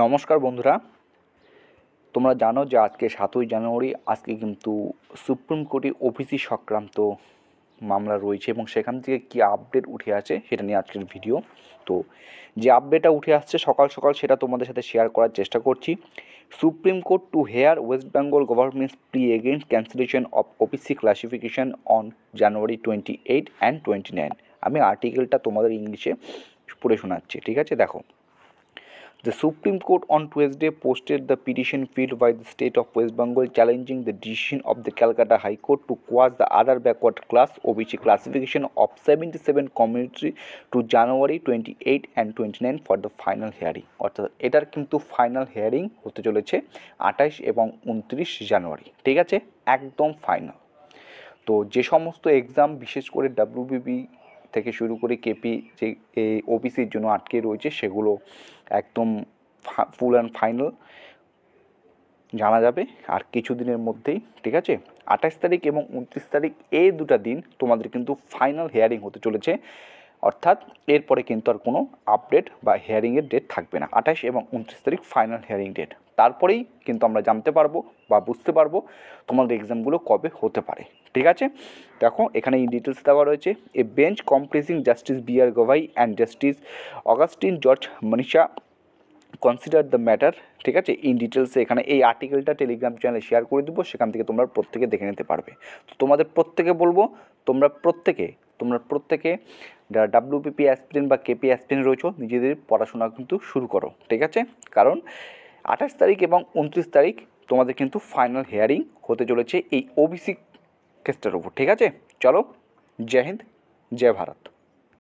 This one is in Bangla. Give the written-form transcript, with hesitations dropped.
নমস্কার বন্ধুরা, তোমরা জানো যে আজকে 7ই জানুয়ারি। আজকে কিন্তু সুপ্রিম কোর্টে ওবিসি সংক্রান্ত মামলা রয়েছে এবং সেখান থেকে কী আপডেট উঠে আছে সেটা নিয়ে আজকের ভিডিও। তো যে আপডেটটা উঠে আসছে সকাল সকাল সেটা তোমাদের সাথে শেয়ার করার চেষ্টা করছি। Supreme Court to hear West Bengal government's plea against cancellation of OBC classification on January 28 and 29। আমি আর্টিকেলটা তোমাদের ইংলিশে পড়ে শোনাচ্ছি, ঠিক আছে? দেখো, the Supreme Court on Tuesday posted the petition filed by the state of West Bengal challenging the decision of the Calcutta High Court to quash the other backward class OBC classification of 77 community to January 28 and 29 for the final hearing। অর্থাৎ এটার কিন্তু ফাইনাল হিয়ারিং হতে চলেছে 28 এবং 29 জানুয়ারি, ঠিক আছে? একদম ফাইনাল। তো যে সমস্ত এক্সাম বিশেষ করে ডাব্লিউবিপি থেকে শুরু করে কেপি যে ওবিসির জন্য আটকে রয়েছে সেগুলো একদম ফুল অ্যান্ড ফাইনাল জানা যাবে আর কিছুদিনের মধ্যেই, ঠিক আছে? 28 তারিখ এবং 29 তারিখ এই দুটা দিন তোমাদের কিন্তু ফাইনাল হিয়ারিং হতে চলেছে। অর্থাৎ এরপরে কিন্তু আর কোনো আপডেট বা হিয়ারিংয়ের ডেট থাকবে না। 28 এবং 29 তারিখ ফাইনাল হিয়ারিং ডেট। তারপরেই কিন্তু আমরা জানতে পারবো বা বুঝতে পারবো তোমাদের এক্সামগুলো কবে হতে পারে, ঠিক আছে? দেখো, এখানে এই ডিটেলস দেওয়া রয়েছে। A bench comprising justice B R. Gavai and justice Augustine George Masih consider the matter, ঠিক আছে? ইন ডিটেলসে এখানে এই আর্টিকেলটা টেলিগ্রাম চ্যানেলে শেয়ার করে দেবো, সেখান থেকে তোমরা প্রত্যেকে দেখে নিতে পারবে। তো তোমাদের প্রত্যেকে বলবো, তোমরা প্রত্যেকে যারা ডাব্লিউবিপি অ্যাসপিরেন্ট বা কেপি অ্যাসপিরেন্ট রয়েছো নিজেদের পড়াশোনা কিন্তু শুরু করো, ঠিক আছে? কারণ 28 তারিখ এবং 29 তারিখ তোমাদের কিন্তু ফাইনাল হিয়ারিং হতে চলেছে এই ওবিসি কেসটার উপর, ঠিক আছে? চলো, জয় হিন্দ, জয় ভারত।